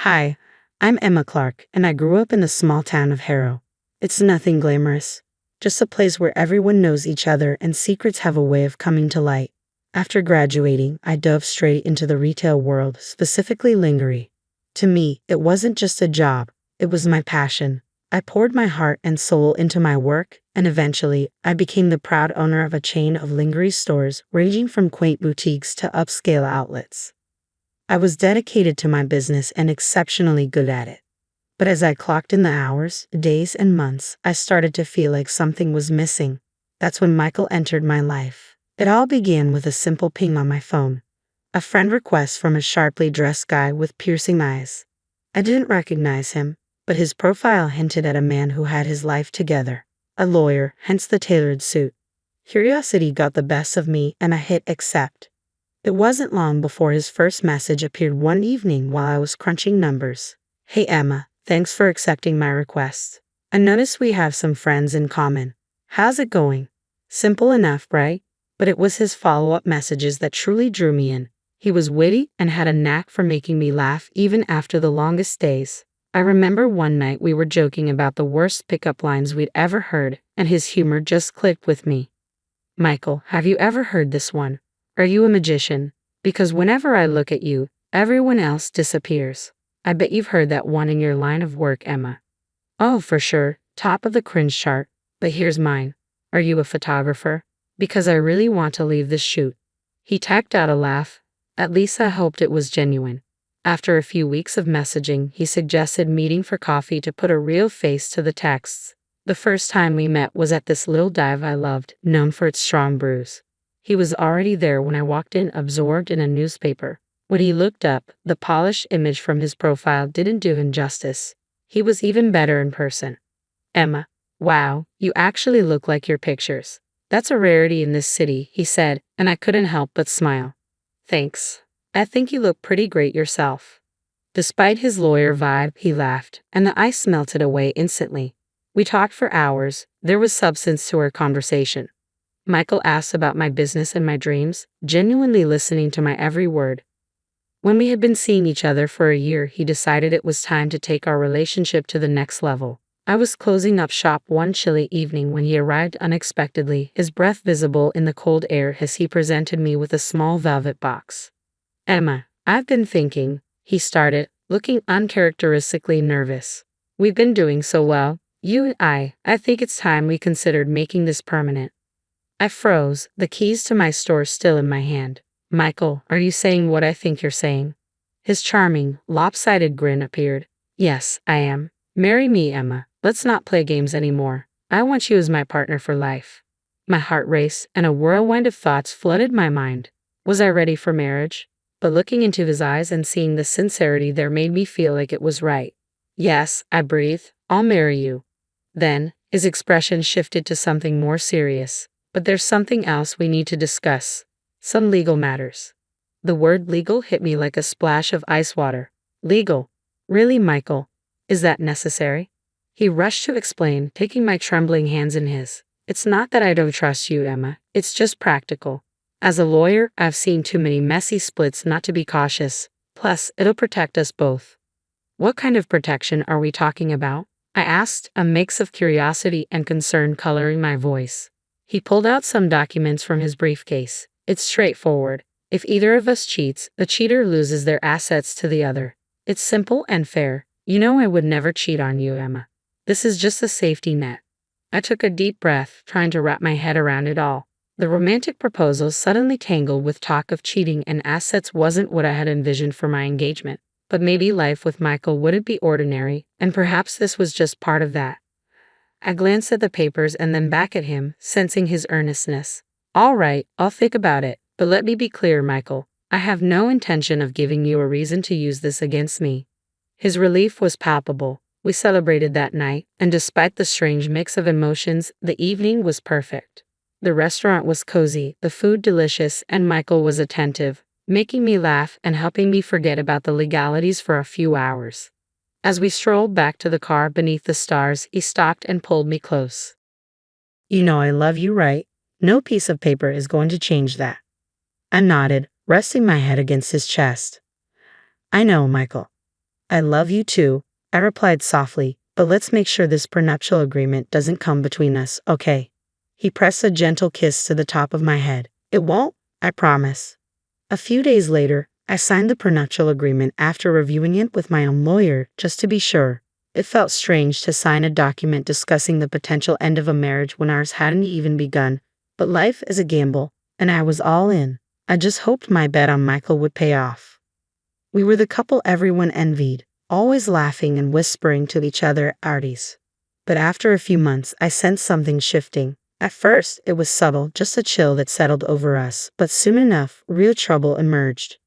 Hi, I'm Emma Clark, and I grew up in the small town of Harrow. It's nothing glamorous, just a place where everyone knows each other and secrets have a way of coming to light. After graduating, I dove straight into the retail world, specifically lingerie. To me, it wasn't just a job, it was my passion. I poured my heart and soul into my work, and eventually, I became the proud owner of a chain of lingerie stores ranging from quaint boutiques to upscale outlets. I was dedicated to my business and exceptionally good at it. But as I clocked in the hours, days, and months, I started to feel like something was missing. That's when Michael entered my life. It all began with a simple ping on my phone. A friend request from a sharply dressed guy with piercing eyes. I didn't recognize him, but his profile hinted at a man who had his life together. A lawyer, hence the tailored suit. Curiosity got the best of me and I hit accept. It wasn't long before his first message appeared one evening while I was crunching numbers. Hey Emma, thanks for accepting my request. I noticed we have some friends in common. How's it going? Simple enough, right? But it was his follow-up messages that truly drew me in. He was witty and had a knack for making me laugh even after the longest days. I remember one night we were joking about the worst pickup lines we'd ever heard, and his humor just clicked with me. Michael, have you ever heard this one? Are you a magician? Because whenever I look at you, everyone else disappears. I bet you've heard that one in your line of work, Emma. Oh, for sure, top of the cringe chart. But here's mine. Are you a photographer? Because I really want to leave this shoot. He tacked out a laugh. At least I hoped it was genuine. After a few weeks of messaging, he suggested meeting for coffee to put a real face to the texts. The first time we met was at this little dive I loved, known for its strong brews. He was already there when I walked in, absorbed in a newspaper. When he looked up, the polished image from his profile didn't do him justice. He was even better in person. Emma, wow, you actually look like your pictures. That's a rarity in this city, he said, and I couldn't help but smile. Thanks. I think you look pretty great yourself. Despite his lawyer vibe, he laughed, and the ice melted away instantly. We talked for hours. There was substance to our conversation. Michael asked about my business and my dreams, genuinely listening to my every word. When we had been seeing each other for a year, he decided it was time to take our relationship to the next level. I was closing up shop one chilly evening when he arrived unexpectedly, his breath visible in the cold air as he presented me with a small velvet box. Emma, I've been thinking, he started, looking uncharacteristically nervous. We've been doing so well, you and I think it's time we considered making this permanent. I froze, the keys to my store still in my hand. Michael, are you saying what I think you're saying? His charming, lopsided grin appeared. Yes, I am. Marry me, Emma. Let's not play games anymore. I want you as my partner for life. My heart raced, and a whirlwind of thoughts flooded my mind. Was I ready for marriage? But looking into his eyes and seeing the sincerity there made me feel like it was right. Yes, I breathed. I'll marry you. Then, his expression shifted to something more serious. But there's something else we need to discuss. Some legal matters. The word legal hit me like a splash of ice water. Legal? Really, Michael? Is that necessary? He rushed to explain, taking my trembling hands in his. It's not that I don't trust you, Emma. It's just practical. As a lawyer, I've seen too many messy splits not to be cautious. Plus, it'll protect us both. What kind of protection are we talking about? I asked, a mix of curiosity and concern coloring my voice. He pulled out some documents from his briefcase. It's straightforward. If either of us cheats, the cheater loses their assets to the other. It's simple and fair. You know I would never cheat on you, Emma. This is just a safety net. I took a deep breath, trying to wrap my head around it all. The romantic proposal suddenly tangled with talk of cheating and assets wasn't what I had envisioned for my engagement. But maybe life with Michael wouldn't be ordinary, and perhaps this was just part of that. I glanced at the papers and then back at him, sensing his earnestness. All right, I'll think about it, but let me be clear, Michael. I have no intention of giving you a reason to use this against me. His relief was palpable. We celebrated that night, and despite the strange mix of emotions, the evening was perfect. The restaurant was cozy, the food delicious, and Michael was attentive, making me laugh and helping me forget about the legalities for a few hours. As we strolled back to the car beneath the stars, he stopped and pulled me close. You know I love you, right? No piece of paper is going to change that. I nodded, resting my head against his chest. I know, Michael. I love you too, I replied softly, but let's make sure this prenuptial agreement doesn't come between us, okay? He pressed a gentle kiss to the top of my head. It won't, I promise. A few days later, I signed the prenuptial agreement after reviewing it with my own lawyer, just to be sure. It felt strange to sign a document discussing the potential end of a marriage when ours hadn't even begun, but life is a gamble, and I was all in. I just hoped my bet on Michael would pay off. We were the couple everyone envied, always laughing and whispering to each other at parties. But after a few months, I sensed something shifting. At first, it was subtle, just a chill that settled over us, but soon enough, real trouble emerged.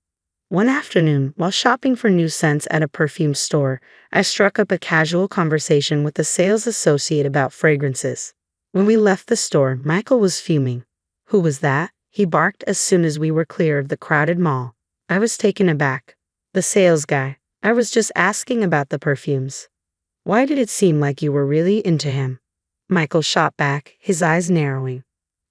One afternoon, while shopping for new scents at a perfume store, I struck up a casual conversation with a sales associate about fragrances. When we left the store, Michael was fuming. "Who was that?" he barked as soon as we were clear of the crowded mall. I was taken aback. "The sales guy. I was just asking about the perfumes." "Why did it seem like you were really into him?" Michael shot back, his eyes narrowing.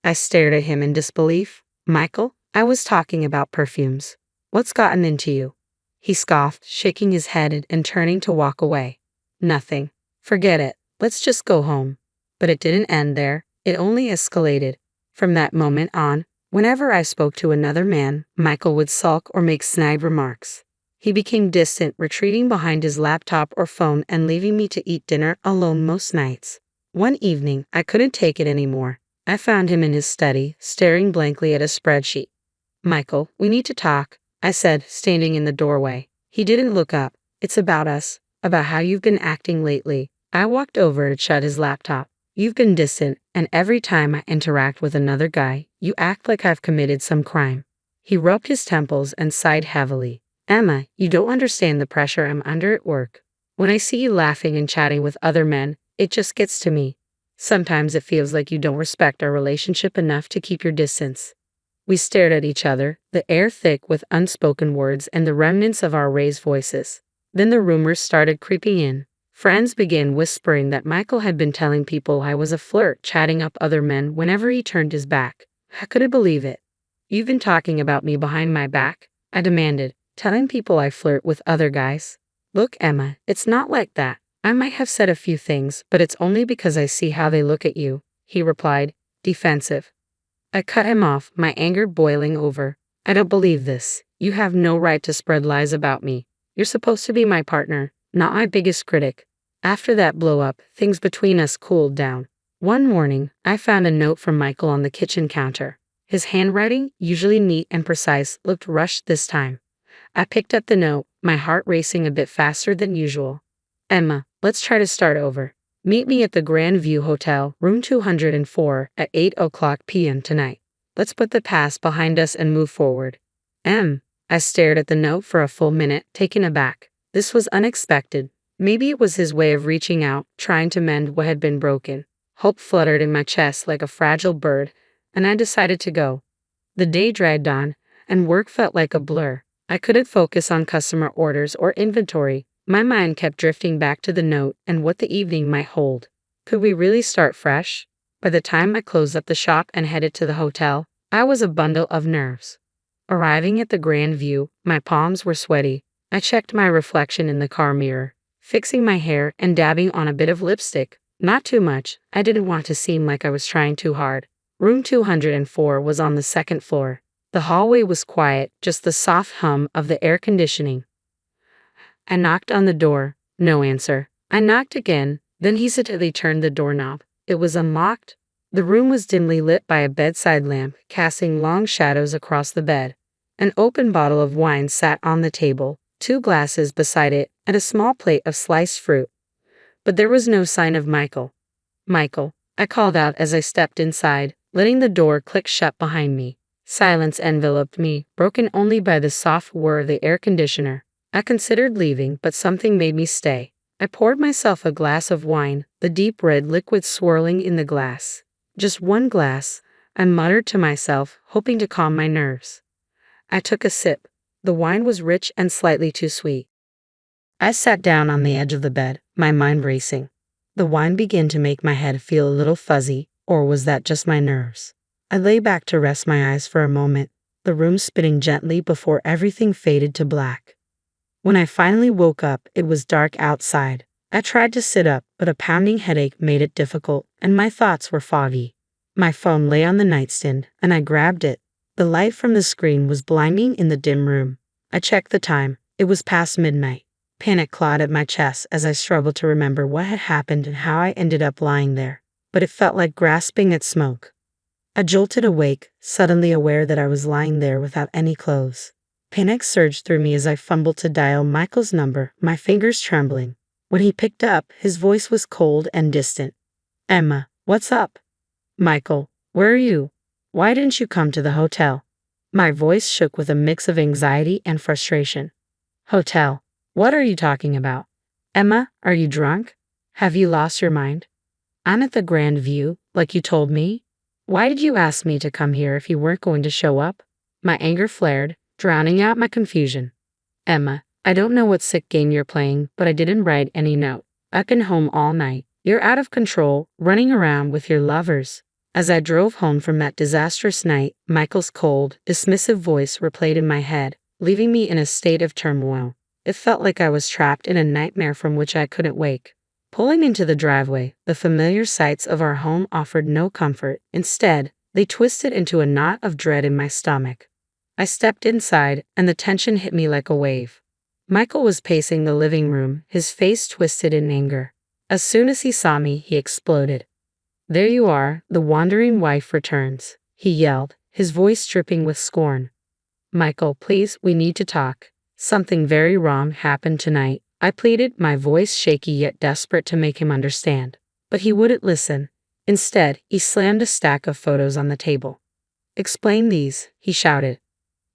I stared at him in disbelief. "Michael, I was talking about perfumes. What's gotten into you?" He scoffed, shaking his head and turning to walk away. "Nothing. Forget it. Let's just go home." But it didn't end there. It only escalated. From that moment on, whenever I spoke to another man, Michael would sulk or make snide remarks. He became distant, retreating behind his laptop or phone and leaving me to eat dinner alone most nights. One evening, I couldn't take it anymore. I found him in his study, staring blankly at a spreadsheet. "Michael, we need to talk," I said, standing in the doorway. He didn't look up. "It's about us, about how you've been acting lately." I walked over to shut his laptop. "You've been distant, and every time I interact with another guy, you act like I've committed some crime." He rubbed his temples and sighed heavily. "Emma, you don't understand the pressure I'm under at work. When I see you laughing and chatting with other men, it just gets to me. Sometimes it feels like you don't respect our relationship enough to keep your distance." We stared at each other, the air thick with unspoken words and the remnants of our raised voices. Then the rumors started creeping in. Friends began whispering that Michael had been telling people I was a flirt, chatting up other men whenever he turned his back. I couldn't believe it. "You've been talking about me behind my back?" I demanded, "telling people I flirt with other guys?" "Look, Emma, it's not like that. I might have said a few things, but it's only because I see how they look at you," he replied, defensive. I cut him off, my anger boiling over. "I don't believe this. You have no right to spread lies about me. You're supposed to be my partner, not my biggest critic." After that blow-up, things between us cooled down. One morning, I found a note from Michael on the kitchen counter. His handwriting, usually neat and precise, looked rushed this time. I picked up the note, my heart racing a bit faster than usual. "Emma, let's try to start over. Meet me at the Grand View Hotel, room 204, at 8:00 p.m. tonight. Let's put the past behind us and move forward." I stared at the note for a full minute, taken aback. This was unexpected. Maybe it was his way of reaching out, trying to mend what had been broken. Hope fluttered in my chest like a fragile bird, and I decided to go. The day dragged on, and work felt like a blur. I couldn't focus on customer orders or inventory. My mind kept drifting back to the note and what the evening might hold. Could we really start fresh? By the time I closed up the shop and headed to the hotel, I was a bundle of nerves. Arriving at the Grand View, my palms were sweaty. I checked my reflection in the car mirror, fixing my hair and dabbing on a bit of lipstick. Not too much. I didn't want to seem like I was trying too hard. Room 204 was on the second floor. The hallway was quiet, just the soft hum of the air conditioning. I knocked on the door. No answer. I knocked again, then hesitantly turned the doorknob. It was unlocked. The room was dimly lit by a bedside lamp, casting long shadows across the bed. An open bottle of wine sat on the table, 2 glasses beside it, and a small plate of sliced fruit. But there was no sign of Michael. "Michael," I called out as I stepped inside, letting the door click shut behind me. Silence enveloped me, broken only by the soft whir of the air conditioner. I considered leaving, but something made me stay. I poured myself a glass of wine, the deep red liquid swirling in the glass. "Just one glass," I muttered to myself, hoping to calm my nerves. I took a sip. The wine was rich and slightly too sweet. I sat down on the edge of the bed, my mind racing. The wine began to make my head feel a little fuzzy, or was that just my nerves? I lay back to rest my eyes for a moment, the room spinning gently before everything faded to black. When I finally woke up, it was dark outside. I tried to sit up, but a pounding headache made it difficult, and my thoughts were foggy. My phone lay on the nightstand, and I grabbed it. The light from the screen was blinding in the dim room. I checked the time. It was past midnight. Panic clawed at my chest as I struggled to remember what had happened and how I ended up lying there. But it felt like grasping at smoke. I jolted awake, suddenly aware that I was lying there without any clothes. Panic surged through me as I fumbled to dial Michael's number, my fingers trembling. When he picked up, his voice was cold and distant. "Emma, what's up?" "Michael, where are you? Why didn't you come to the hotel?" My voice shook with a mix of anxiety and frustration. "Hotel? What are you talking about? Emma, are you drunk? Have you lost your mind? I'm at the Grand View, like you told me. Why did you ask me to come here if you weren't going to show up?" My anger flared, drowning out my confusion. "Emma, I don't know what sick game you're playing, but I didn't write any note. I've been home all night. You're out of control, running around with your lovers." As I drove home from that disastrous night, Michael's cold, dismissive voice replayed in my head, leaving me in a state of turmoil. It felt like I was trapped in a nightmare from which I couldn't wake. Pulling into the driveway, the familiar sights of our home offered no comfort. Instead, they twisted into a knot of dread in my stomach. I stepped inside, and the tension hit me like a wave. Michael was pacing the living room, his face twisted in anger. As soon as he saw me, he exploded. "There you are, the wandering wife returns," he yelled, his voice dripping with scorn. "Michael, please, we need to talk. Something very wrong happened tonight," I pleaded, my voice shaky yet desperate to make him understand. But he wouldn't listen. Instead, he slammed a stack of photos on the table. "Explain these," he shouted.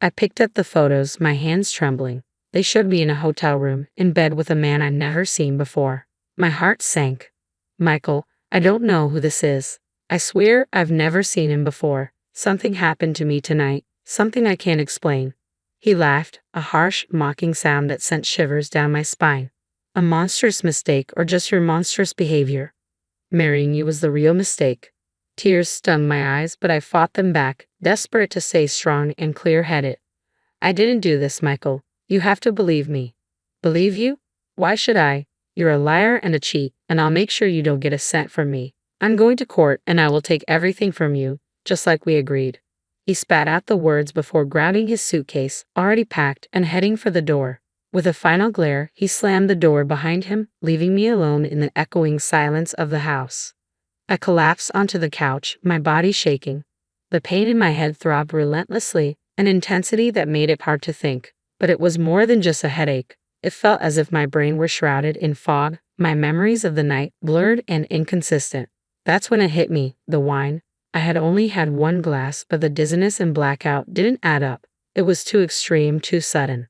I picked up the photos, my hands trembling. They showed me in a hotel room, in bed with a man I'd never seen before. My heart sank. "Michael, I don't know who this is. I swear I've never seen him before. Something happened to me tonight, something I can't explain." He laughed, a harsh, mocking sound that sent shivers down my spine. "A monstrous mistake or just your monstrous behavior? Marrying you was the real mistake." Tears stung my eyes, but I fought them back, desperate to stay strong and clear-headed. "I didn't do this, Michael. You have to believe me." "Believe you? Why should I? You're a liar and a cheat, and I'll make sure you don't get a cent from me. I'm going to court, and I will take everything from you, just like we agreed." He spat out the words before grabbing his suitcase, already packed, and heading for the door. With a final glare, he slammed the door behind him, leaving me alone in the echoing silence of the house. I collapsed onto the couch, my body shaking. The pain in my head throbbed relentlessly, an intensity that made it hard to think. But it was more than just a headache. It felt as if my brain were shrouded in fog, my memories of the night blurred and inconsistent. That's when it hit me, the wine. I had only had one glass, but the dizziness and blackout didn't add up. It was too extreme, too sudden.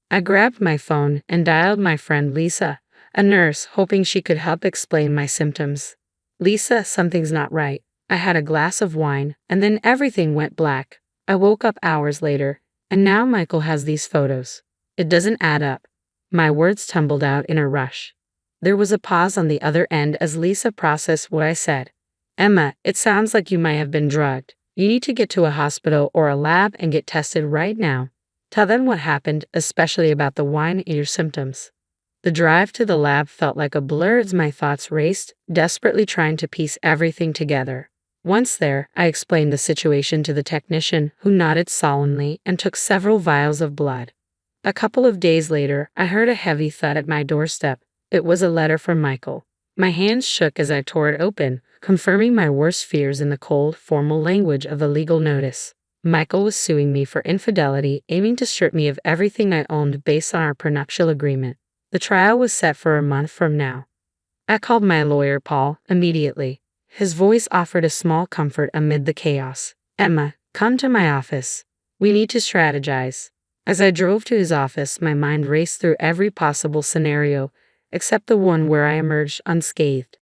I grabbed my phone and dialed my friend Lisa, a nurse, hoping she could help explain my symptoms. "Lisa, something's not right. I had a glass of wine, and then everything went black. I woke up hours later, and now Michael has these photos. It doesn't add up." My words tumbled out in a rush. There was a pause on the other end as Lisa processed what I said. "Emma, it sounds like you might have been drugged. You need to get to a hospital or a lab and get tested right now. Tell them what happened, especially about the wine and your symptoms." The drive to the lab felt like a blur as my thoughts raced, desperately trying to piece everything together. Once there, I explained the situation to the technician, who nodded solemnly and took several vials of blood. A couple of days later, I heard a heavy thud at my doorstep. It was a letter from Michael. My hands shook as I tore it open, confirming my worst fears in the cold, formal language of the legal notice. Michael was suing me for infidelity, aiming to strip me of everything I owned based on our prenuptial agreement. The trial was set for a month from now. I called my lawyer, Paul, immediately. His voice offered a small comfort amid the chaos. "Emma, come to my office. We need to strategize." As I drove to his office, my mind raced through every possible scenario, except the one where I emerged unscathed.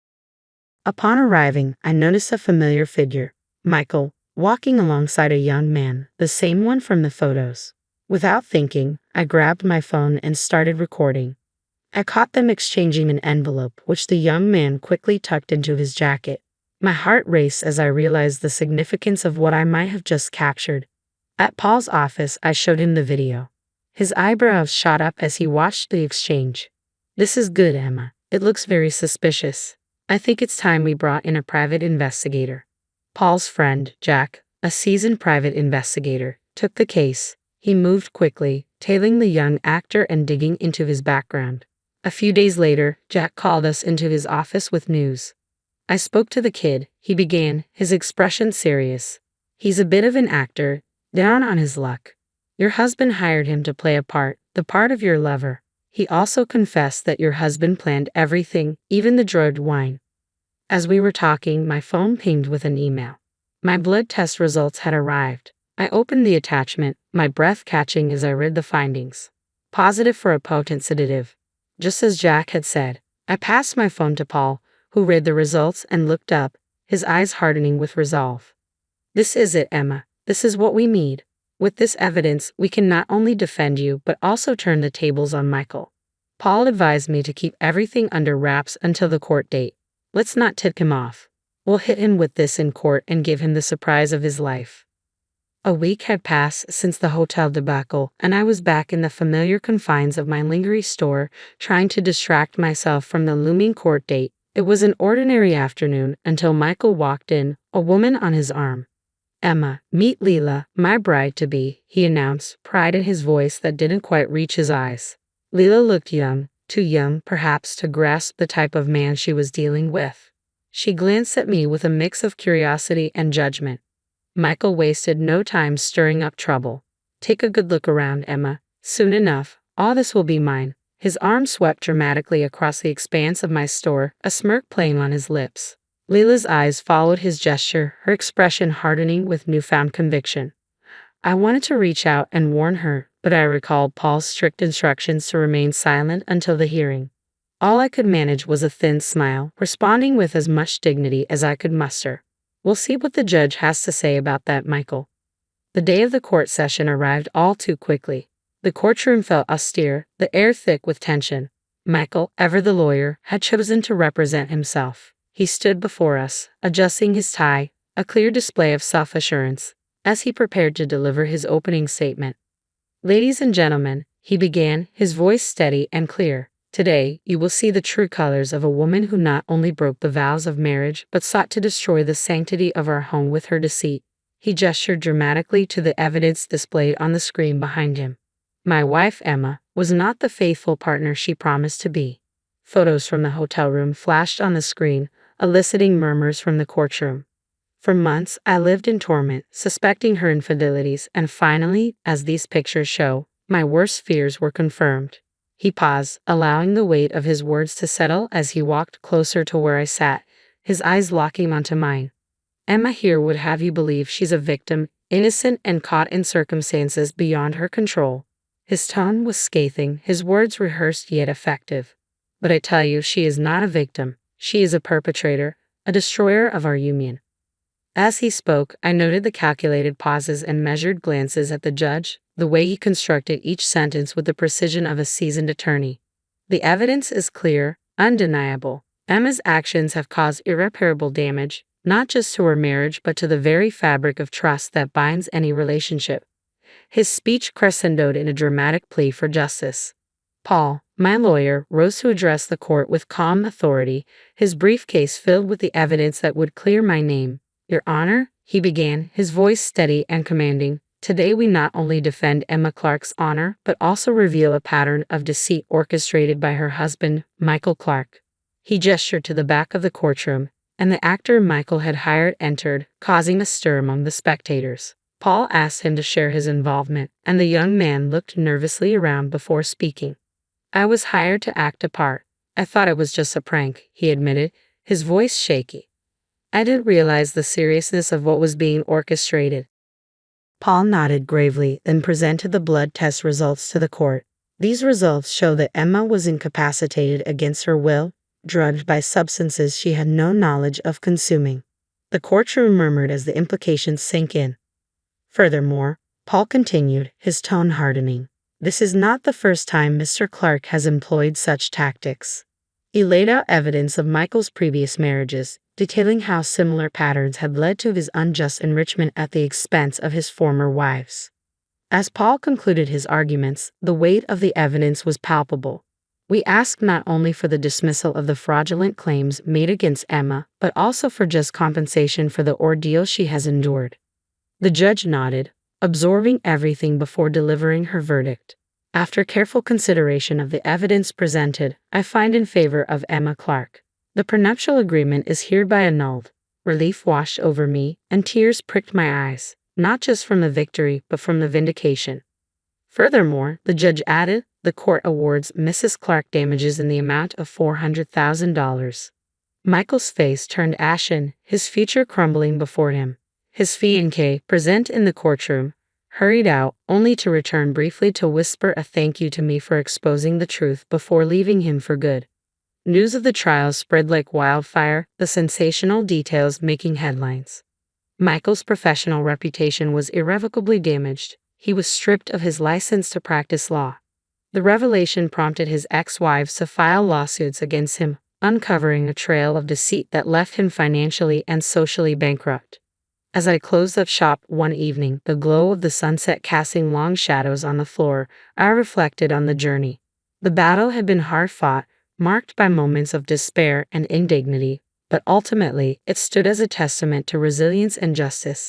Upon arriving, I noticed a familiar figure, Michael, walking alongside a young man, the same one from the photos. Without thinking, I grabbed my phone and started recording. I caught them exchanging an envelope, which the young man quickly tucked into his jacket. My heart raced as I realized the significance of what I might have just captured. At Paul's office, I showed him the video. His eyebrows shot up as he watched the exchange. "This is good, Emma. It looks very suspicious. I think it's time we brought in a private investigator." Paul's friend, Jack, a seasoned private investigator, took the case. He moved quickly, tailing the young actor and digging into his background. A few days later, Jack called us into his office with news. "I spoke to the kid," he began, his expression serious. "He's a bit of an actor, down on his luck. Your husband hired him to play a part, the part of your lover. He also confessed that your husband planned everything, even the drugged wine." As we were talking, my phone pinged with an email. My blood test results had arrived. I opened the attachment, my breath catching as I read the findings. Positive for a potent sedative. Just as Jack had said. I passed my phone to Paul, who read the results and looked up, his eyes hardening with resolve. "This is it, Emma. This is what we need. With this evidence, we can not only defend you but also turn the tables on Michael." Paul advised me to keep everything under wraps until the court date. "Let's not tip him off. We'll hit him with this in court and give him the surprise of his life." A week had passed since the hotel debacle, and I was back in the familiar confines of my lingerie store, trying to distract myself from the looming court date. It was an ordinary afternoon until Michael walked in, a woman on his arm. "Emma, meet Leila, my bride-to-be," he announced, pride in his voice that didn't quite reach his eyes. Leila looked young, too young perhaps to grasp the type of man she was dealing with. She glanced at me with a mix of curiosity and judgment. Michael wasted no time stirring up trouble. "Take a good look around, Emma. Soon enough, all this will be mine." His arm swept dramatically across the expanse of my store, a smirk playing on his lips. Leila's eyes followed his gesture, her expression hardening with newfound conviction. I wanted to reach out and warn her, but I recalled Paul's strict instructions to remain silent until the hearing. All I could manage was a thin smile, responding with as much dignity as I could muster. "We'll see what the judge has to say about that, Michael." The day of the court session arrived all too quickly. The courtroom felt austere, the air thick with tension. Michael, ever the lawyer, had chosen to represent himself. He stood before us, adjusting his tie, a clear display of self-assurance, as he prepared to deliver his opening statement. "Ladies and gentlemen," he began, his voice steady and clear, "today you will see the true colors of a woman who not only broke the vows of marriage but sought to destroy the sanctity of our home with her deceit." He gestured dramatically to the evidence displayed on the screen behind him. My wife, Emma, was not the faithful partner she promised to be. Photos from the hotel room flashed on the screen, eliciting murmurs from the courtroom. For months, I lived in torment, suspecting her infidelities, and finally, as these pictures show, my worst fears were confirmed. He paused, allowing the weight of his words to settle as he walked closer to where I sat, his eyes locking onto mine. "Emma here would have you believe she's a victim, innocent and caught in circumstances beyond her control." His tone was scathing, his words rehearsed yet effective. "But I tell you, she is not a victim. She is a perpetrator, a destroyer of our union." As he spoke, I noted the calculated pauses and measured glances at the judge, the way he constructed each sentence with the precision of a seasoned attorney. "The evidence is clear, undeniable. Emma's actions have caused irreparable damage, not just to her marriage but to the very fabric of trust that binds any relationship." His speech crescendoed in a dramatic plea for justice. Paul, my lawyer, rose to address the court with calm authority, his briefcase filled with the evidence that would clear my name. "Your Honor," he began, his voice steady and commanding, "today we not only defend Emma Clark's honor but also reveal a pattern of deceit orchestrated by her husband, Michael Clark." He gestured to the back of the courtroom, and the actor Michael had hired entered, causing a stir among the spectators. Paul asked him to share his involvement, and the young man looked nervously around before speaking. "I was hired to act a part. I thought it was just a prank," he admitted, his voice shaky. "I didn't realize the seriousness of what was being orchestrated." Paul nodded gravely, then presented the blood test results to the court. These results show that Emma was incapacitated against her will, drugged by substances she had no knowledge of consuming. The courtroom murmured as the implications sank in. Furthermore, Paul continued, his tone hardening, "this is not the first time Mr. Clark has employed such tactics." He laid out evidence of Michael's previous marriages, detailing how similar patterns had led to his unjust enrichment at the expense of his former wives. As Paul concluded his arguments, the weight of the evidence was palpable. We asked not only for the dismissal of the fraudulent claims made against Emma, but also for just compensation for the ordeal she has endured. The judge nodded, absorbing everything before delivering her verdict. After careful consideration of the evidence presented, I find in favor of Emma Clark. The prenuptial agreement is hereby annulled. Relief washed over me, and tears pricked my eyes, not just from the victory, but from the vindication. Furthermore, the judge added, the court awards Mrs. Clark damages in the amount of $400,000. Michael's face turned ashen, his future crumbling before him. His fiancée, present in the courtroom, hurried out, only to return briefly to whisper a thank you to me for exposing the truth before leaving him for good. News of the trial spread like wildfire, the sensational details making headlines. Michael's professional reputation was irrevocably damaged. He was stripped of his license to practice law. The revelation prompted his ex-wives to file lawsuits against him, uncovering a trail of deceit that left him financially and socially bankrupt. As I closed up shop one evening, the glow of the sunset casting long shadows on the floor, I reflected on the journey. The battle had been hard-fought, marked by moments of despair and indignity, but ultimately it stood as a testament to resilience and justice.